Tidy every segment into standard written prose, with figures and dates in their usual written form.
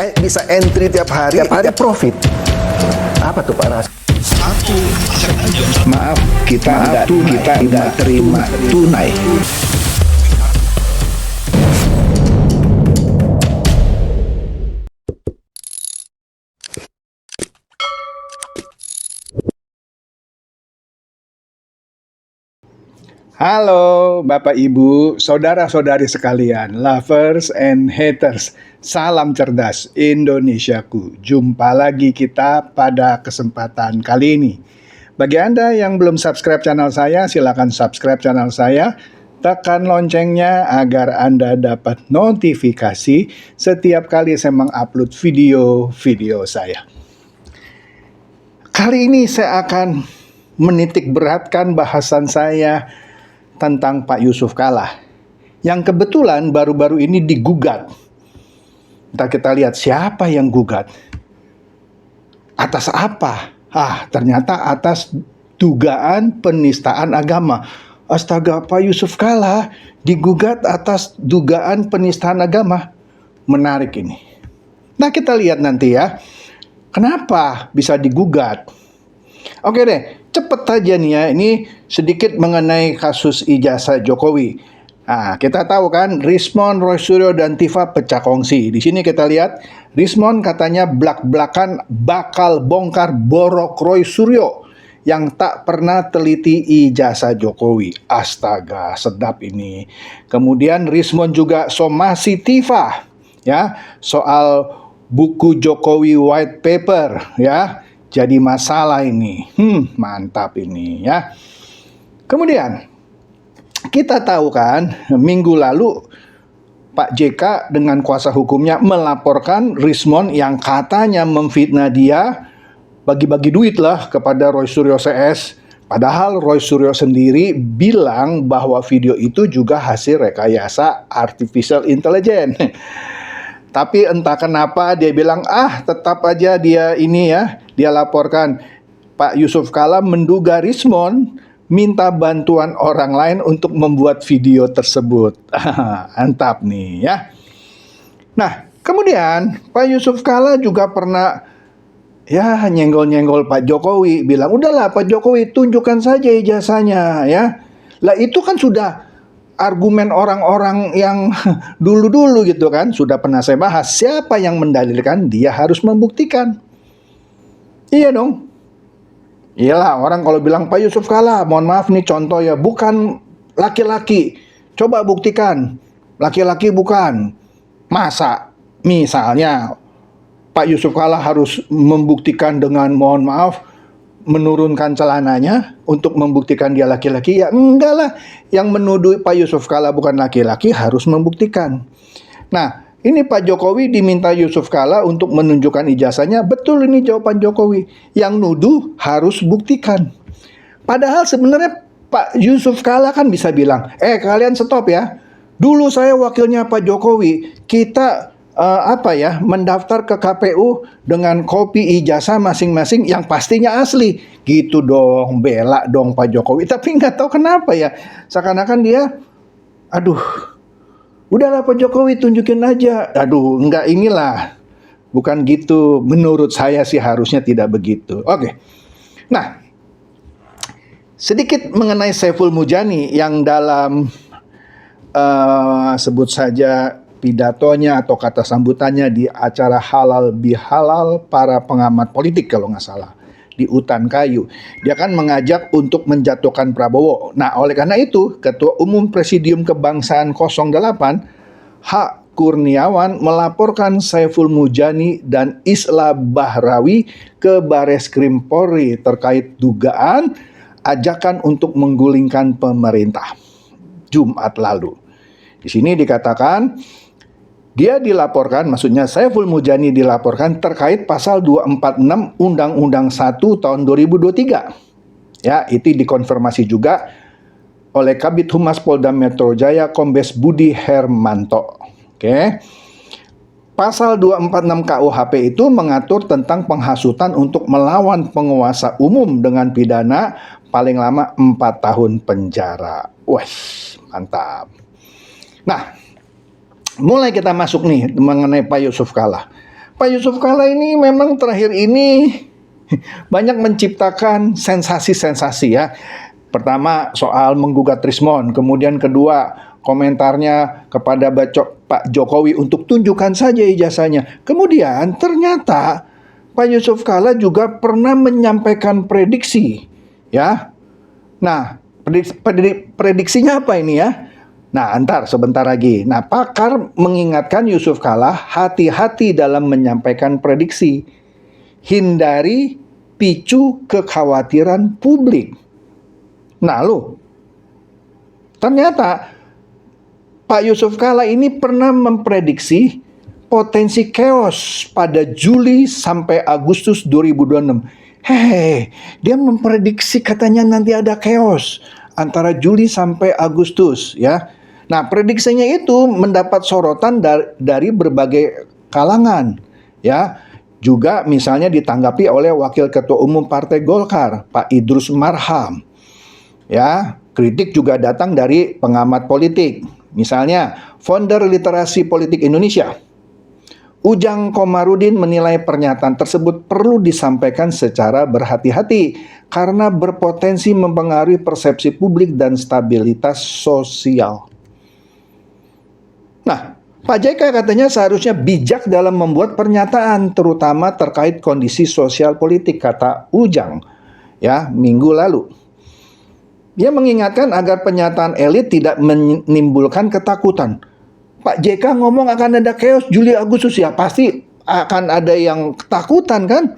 Bisa entry tiap hari profit. Apa tuh Pak Ras? Maaf, kita nggak terima tunai. Halo Bapak Ibu, saudara-saudari sekalian, lovers and haters. Salam cerdas Indonesiaku. Jumpa lagi kita pada kesempatan kali ini. Bagi Anda yang belum subscribe channel saya, silakan subscribe channel saya. Tekan loncengnya agar Anda dapat notifikasi setiap kali saya mengupload video-video saya. Kali ini saya akan menitik beratkan bahasan saya tentang Pak Yusuf Kalla, yang kebetulan baru-baru ini digugat. Ntar kita lihat siapa yang gugat. Atas apa? Ternyata atas dugaan penistaan agama. Astaga, Pak Yusuf Kalla digugat atas dugaan penistaan agama. Menarik ini. Nah, kita lihat nanti ya. Kenapa bisa digugat? Oke deh, cepet aja nih ya, ini sedikit mengenai kasus ijazah Jokowi. Nah, kita tahu kan, Rismond, Roy Suryo, dan Tifa pecah kongsi. Di sini kita lihat, Rismond katanya blak-blakan bakal bongkar borok Roy Suryo yang tak pernah teliti ijazah Jokowi. Astaga, sedap ini. Kemudian Rismond juga somasi Tifa, ya, soal buku Jokowi White Paper, ya. Jadi masalah ini. Mantap ini ya. Kemudian kita tahu kan, minggu lalu Pak JK dengan kuasa hukumnya melaporkan Rismond yang katanya memfitnah dia, bagi-bagi duit lah kepada Roy Suryo CS. Padahal Roy Suryo sendiri bilang bahwa video itu juga hasil rekayasa artificial intelligence. Tapi entah kenapa dia bilang, tetap aja dia ini ya, dia laporkan. Pak Yusuf Kalla menduga Rismond minta bantuan orang lain untuk membuat video tersebut. Mantap nih ya. Nah, kemudian Pak Yusuf Kalla juga pernah ya nyenggol-nyenggol Pak Jokowi, bilang, udahlah Pak Jokowi tunjukkan saja ijazahnya ya. Lah itu kan sudah argumen orang-orang yang dulu-dulu gitu kan, sudah pernah saya bahas. Siapa yang mendalilkan, dia harus membuktikan. Iya dong. Iyalah, orang kalau bilang Pak Yusuf Kalla, mohon maaf nih contoh ya, bukan laki-laki. Coba buktikan, laki-laki bukan. Masa misalnya Pak Yusuf Kalla harus membuktikan dengan mohon maaf menurunkan celananya untuk membuktikan dia laki-laki? Ya enggak lah. Yang menuduh Pak Yusuf Kalla bukan laki-laki harus membuktikan. Nah, ini Pak Jokowi diminta Yusuf Kalla untuk menunjukkan ijazahnya. Betul ini jawaban Jokowi. Yang nuduh harus buktikan. Padahal sebenarnya Pak Yusuf Kalla kan bisa bilang, kalian stop ya. Dulu saya wakilnya Pak Jokowi. Kita mendaftar ke KPU dengan kopi ijazah masing-masing yang pastinya asli. Gitu dong, bela dong Pak Jokowi. Tapi nggak tahu kenapa ya, seakan-akan dia, udahlah Pak Jokowi tunjukin aja. Nggak inilah. Bukan gitu, menurut saya sih harusnya tidak begitu. Oke. Nah, sedikit mengenai Saiful Mujani yang dalam sebut saja pidatonya atau kata sambutannya di acara halal bihalal para pengamat politik kalau nggak salah di Utan Kayu. Dia kan mengajak untuk menjatuhkan Prabowo. Nah, oleh karena itu Ketua Umum Presidium Kebangsaan 08 H. Kurniawan melaporkan Saiful Mujani dan Isla Bahrawi ke Bareskrim Polri terkait dugaan ajakan untuk menggulingkan pemerintah Jumat lalu. Di sini dikatakan dia dilaporkan, maksudnya Saiful Mujani dilaporkan terkait pasal 246 Undang-Undang 1 tahun 2023. Ya, itu dikonfirmasi juga oleh Kabid Humas Polda Metro Jaya Kombes Budi Hermanto. Oke. Pasal 246 KUHP itu mengatur tentang penghasutan untuk melawan penguasa umum dengan pidana paling lama 4 tahun penjara. Wah, mantap. Nah, mulai kita masuk nih mengenai Pak Yusuf Kalla. Pak Yusuf Kalla ini memang terakhir ini banyak menciptakan sensasi-sensasi ya. Pertama soal menggugat Trismon, kemudian kedua komentarnya kepada Pak Jokowi untuk tunjukkan saja ijazahnya. Kemudian ternyata Pak Yusuf Kalla juga pernah menyampaikan prediksi ya. Nah, prediksinya apa ini ya? Nah, sebentar lagi. Nah, pakar mengingatkan Yusuf Kalla hati-hati dalam menyampaikan prediksi. Hindari picu kekhawatiran publik. Nah, ternyata Pak Yusuf Kalla ini pernah memprediksi potensi chaos pada Juli sampai Agustus 2026. Dia memprediksi katanya nanti ada chaos antara Juli sampai Agustus ya. Nah, prediksinya itu mendapat sorotan dari berbagai kalangan ya. Juga misalnya ditanggapi oleh Wakil Ketua Umum Partai Golkar, Pak Idrus Marham. Ya, kritik juga datang dari pengamat politik. Misalnya, founder Literasi Politik Indonesia, Ujang Komarudin menilai pernyataan tersebut perlu disampaikan secara berhati-hati karena berpotensi mempengaruhi persepsi publik dan stabilitas sosial. Nah, Pak JK katanya seharusnya bijak dalam membuat pernyataan, terutama terkait kondisi sosial politik, kata Ujang, ya, minggu lalu. Dia mengingatkan agar pernyataan elit tidak menimbulkan ketakutan. Pak JK ngomong akan ada chaos Juli Agustus, ya pasti akan ada yang ketakutan kan?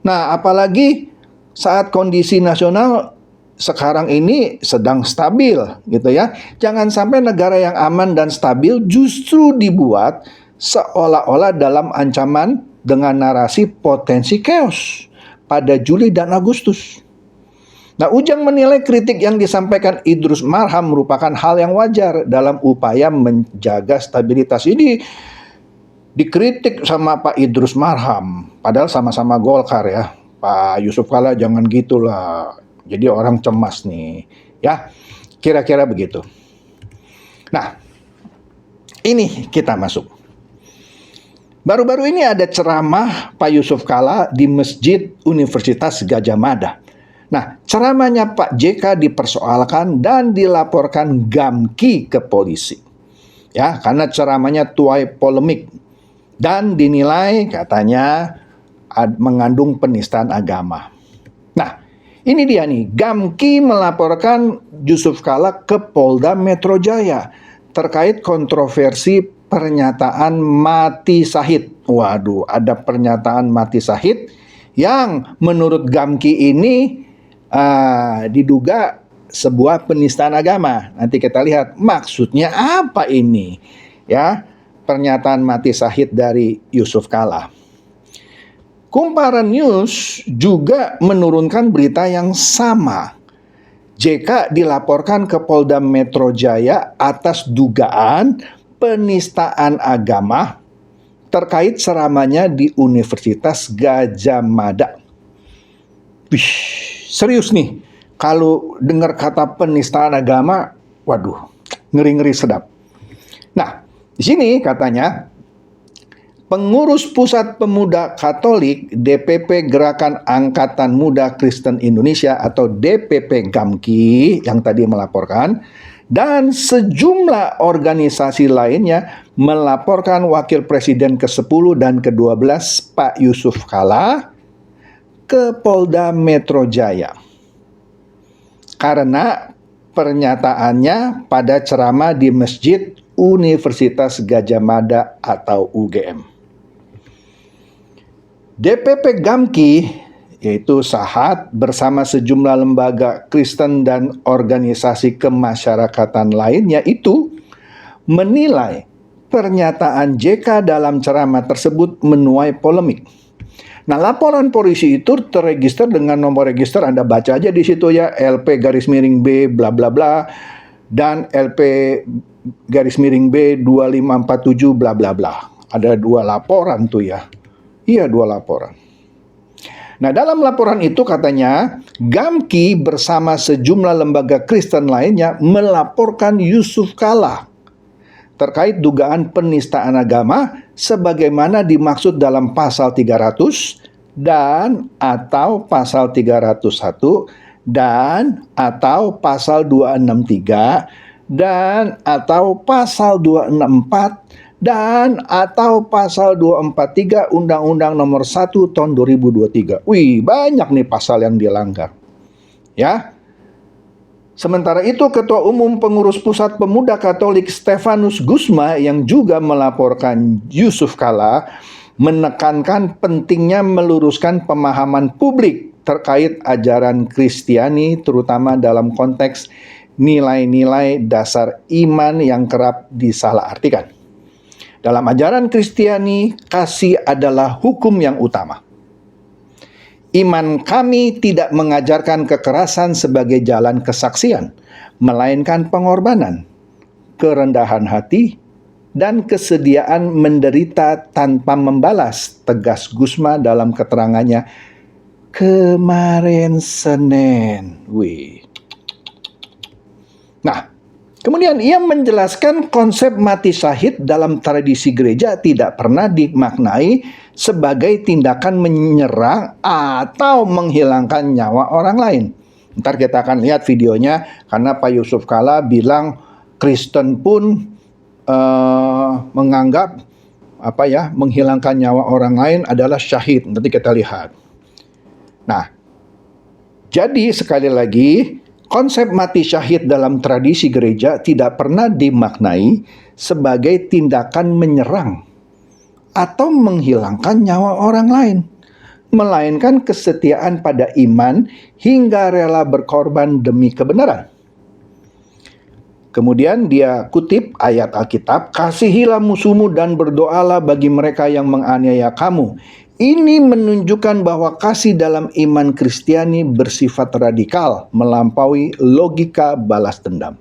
Nah, apalagi saat kondisi nasional sekarang ini sedang stabil gitu ya. Jangan sampai negara yang aman dan stabil justru dibuat seolah-olah dalam ancaman dengan narasi potensi chaos pada Juli dan Agustus. Nah, Ujang menilai kritik yang disampaikan Idrus Marham merupakan hal yang wajar dalam upaya menjaga stabilitas. Ini dikritik sama Pak Idrus Marham, padahal sama-sama Golkar ya. Pak Yusuf Kalla jangan gitulah. Jadi orang cemas nih, ya kira-kira begitu. Nah, ini kita masuk. Baru-baru ini ada ceramah Pak Yusuf Kalla di Masjid Universitas Gadjah Mada. Nah, ceramahnya Pak JK dipersoalkan dan dilaporkan Gamki ke polisi. Ya, karena ceramahnya tuai polemik dan dinilai katanya mengandung penistaan agama. Nah, ini dia nih, Gamki melaporkan Yusuf Kalla ke Polda Metro Jaya terkait kontroversi pernyataan mati syahid. Waduh, ada pernyataan mati syahid yang menurut Gamki ini diduga sebuah penistaan agama. Nanti kita lihat maksudnya apa ini. Ya, pernyataan mati syahid dari Yusuf Kalla. Kumparan News juga menurunkan berita yang sama. JK dilaporkan ke Polda Metro Jaya atas dugaan penistaan agama terkait ceramahnya di Universitas Gadjah Mada. Wih, serius nih. Kalau dengar kata penistaan agama, waduh, ngeri-ngeri sedap. Nah, di sini katanya Pengurus Pusat Pemuda Katolik DPP Gerakan Angkatan Muda Kristen Indonesia atau DPP Gamki yang tadi melaporkan dan sejumlah organisasi lainnya melaporkan Wakil Presiden ke-10 dan ke-12 Pak Yusuf Kalla ke Polda Metro Jaya karena pernyataannya pada ceramah di Masjid Universitas Gadjah Mada atau UGM. DPP Gamki, yaitu Sahat bersama sejumlah lembaga Kristen dan organisasi kemasyarakatan lainnya itu menilai pernyataan JK dalam ceramah tersebut menuai polemik. Nah, laporan polisi itu terregister dengan nomor register, Anda baca aja di situ ya, LP_B bla bla bla dan LP_B 2547 bla bla bla. Ada 2 laporan tuh ya. Iya, 2 laporan. Nah, dalam laporan itu katanya Gamki bersama sejumlah lembaga Kristen lainnya melaporkan Yusuf Kalla terkait dugaan penistaan agama sebagaimana dimaksud dalam pasal 300 dan atau pasal 301 dan atau pasal 263 dan atau pasal 264 dan atau pasal 243 Undang-Undang Nomor 1 Tahun 2023. Wih, banyak nih pasal yang dilanggar. Ya. Sementara itu, Ketua Umum Pengurus Pusat Pemuda Katolik Stefanus Gusma yang juga melaporkan Yusuf Kala menekankan pentingnya meluruskan pemahaman publik terkait ajaran Kristiani, terutama dalam konteks nilai-nilai dasar iman yang kerap disalahartikan. Dalam ajaran Kristiani, kasih adalah hukum yang utama. Iman kami tidak mengajarkan kekerasan sebagai jalan kesaksian, melainkan pengorbanan, kerendahan hati, dan kesediaan menderita tanpa membalas, tegas Gusma dalam keterangannya kemarin Senin. Nah, kemudian ia menjelaskan konsep mati syahid dalam tradisi gereja tidak pernah dimaknai sebagai tindakan menyerang atau menghilangkan nyawa orang lain. Ntar kita akan lihat videonya, karena Pak Yusuf Kala bilang Kristen pun menganggap menghilangkan nyawa orang lain adalah syahid. Nanti kita lihat. Nah, jadi sekali lagi, konsep mati syahid dalam tradisi gereja tidak pernah dimaknai sebagai tindakan menyerang atau menghilangkan nyawa orang lain, melainkan kesetiaan pada iman hingga rela berkorban demi kebenaran. Kemudian dia kutip ayat Alkitab, "Kasihilah musuhmu dan berdoalah bagi mereka yang menganiaya kamu." Ini menunjukkan bahwa kasih dalam iman Kristiani bersifat radikal, melampaui logika balas dendam.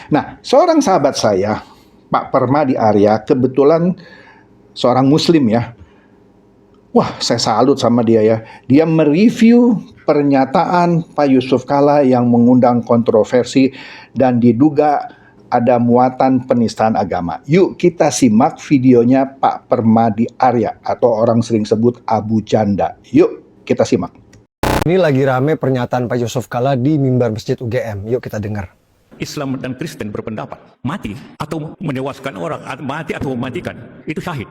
Nah, seorang sahabat saya, Pak Permadi Arya, kebetulan seorang Muslim ya. Wah, saya salut sama dia ya. Dia mereview pernyataan Pak Yusuf Kala yang mengundang kontroversi dan diduga ada muatan penistaan agama. Yuk kita simak videonya Pak Permadi Arya, atau orang sering sebut Abu Janda. Yuk kita simak. Ini lagi rame pernyataan Pak Yusuf Kala di mimbar Masjid UGM. Yuk kita dengar. Islam dan Kristen berpendapat mati atau menewaskan orang, mati atau mematikan itu syahid.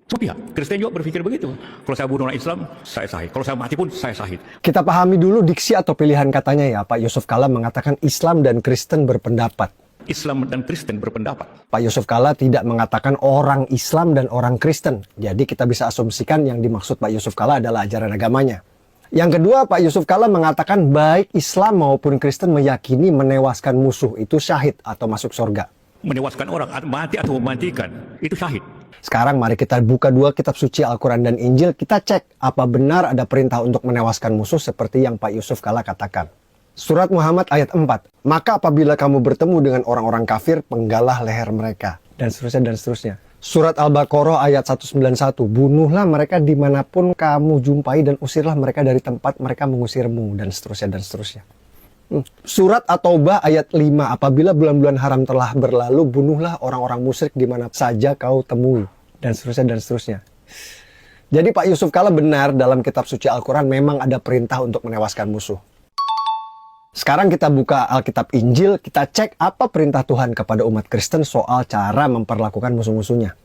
Semua pihak Kristen juga berpikir begitu. Kalau saya bunuh orang Islam, saya syahid. Kalau saya mati pun saya syahid. Kita pahami dulu diksi atau pilihan katanya ya. Pak Yusuf Kala mengatakan Islam dan Kristen berpendapat. Islam dan Kristen berpendapat. Pak Yusuf Kala tidak mengatakan orang Islam dan orang Kristen. Jadi kita bisa asumsikan yang dimaksud Pak Yusuf Kala adalah ajaran agamanya. Yang kedua, Pak Yusuf Kala mengatakan baik Islam maupun Kristen meyakini menewaskan musuh itu syahid atau masuk surga. Menewaskan orang, mati atau mematikan itu syahid. Sekarang mari kita buka dua kitab suci Al-Quran dan Injil. Kita cek apa benar ada perintah untuk menewaskan musuh seperti yang Pak Yusuf Kala katakan. Surat Muhammad ayat 4. Maka apabila kamu bertemu dengan orang-orang kafir, penggalah leher mereka. Dan seterusnya dan seterusnya. Surat Al-Baqarah ayat 191. Bunuhlah mereka dimanapun kamu jumpai dan usirlah mereka dari tempat mereka mengusirmu. Dan seterusnya dan seterusnya. Surat At-Taubah ayat 5. Apabila bulan-bulan haram telah berlalu, bunuhlah orang-orang musyrik di mana saja kau temui. Dan seterusnya dan seterusnya. Jadi Pak Yusuf Kala benar, dalam kitab suci Al-Quran memang ada perintah untuk menewaskan musuh. Sekarang kita buka Alkitab Injil, kita cek apa perintah Tuhan kepada umat Kristen soal cara memperlakukan musuh-musuhnya.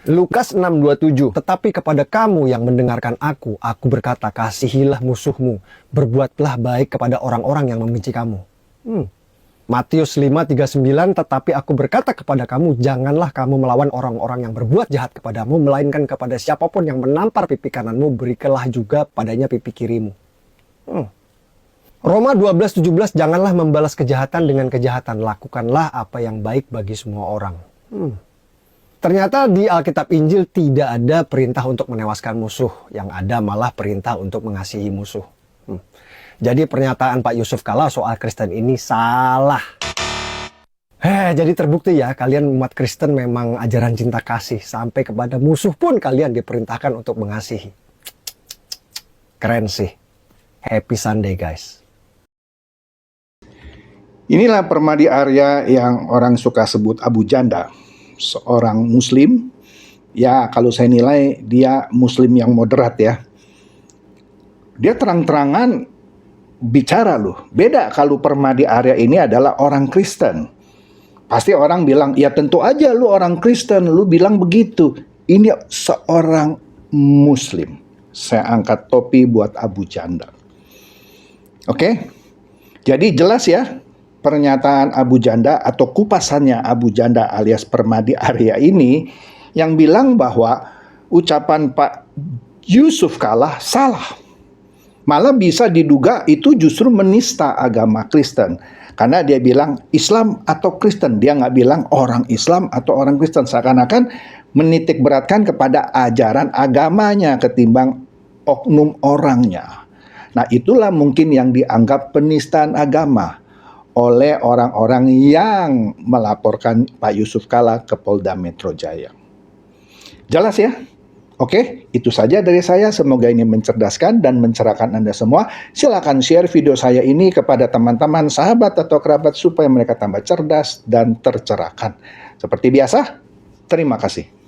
Lukas 6:27, tetapi kepada kamu yang mendengarkan aku berkata, kasihilah musuhmu, berbuatlah baik kepada orang-orang yang membenci kamu. Matius 5:39, tetapi aku berkata kepada kamu, janganlah kamu melawan orang-orang yang berbuat jahat kepadamu, melainkan kepada siapapun yang menampar pipi kananmu, berikanlah juga padanya pipi kirimu. Roma 12:17, janganlah membalas kejahatan dengan kejahatan, lakukanlah apa yang baik bagi semua orang. Ternyata di Alkitab Injil tidak ada perintah untuk menewaskan musuh. Yang ada malah perintah untuk mengasihi musuh. Jadi pernyataan Pak Yusuf Kala soal Kristen ini salah. Jadi terbukti ya, kalian umat Kristen memang ajaran cinta kasih. Sampai kepada musuh pun kalian diperintahkan untuk mengasihi. Keren sih. Happy Sunday guys. Inilah Permadi Arya yang orang suka sebut Abu Janda. seorang Muslim, ya kalau saya nilai dia Muslim yang moderat ya. Dia terang-terangan bicara loh. Beda kalau Permadi Arya ini adalah orang Kristen. Pasti orang bilang, ya tentu aja lu orang Kristen, lu bilang begitu. Ini seorang Muslim. Saya angkat topi buat Abu Janda. Oke? Jadi jelas ya, pernyataan Abu Janda atau kupasannya Abu Janda alias Permadi Arya ini yang bilang bahwa ucapan Pak Yusuf Kalla salah. Malah bisa diduga itu justru menista agama Kristen. Karena dia bilang Islam atau Kristen. Dia nggak bilang orang Islam atau orang Kristen. Seakan-akan menitik beratkan kepada ajaran agamanya ketimbang oknum orangnya. Nah itulah mungkin yang dianggap penistaan agama oleh orang-orang yang melaporkan Pak Yusuf Kalla ke Polda Metro Jaya. Jelas ya? Oke, itu saja dari saya. Semoga ini mencerdaskan dan mencerahkan Anda semua. Silakan share video saya ini kepada teman-teman, sahabat, atau kerabat supaya mereka tambah cerdas dan tercerahkan. Seperti biasa, terima kasih.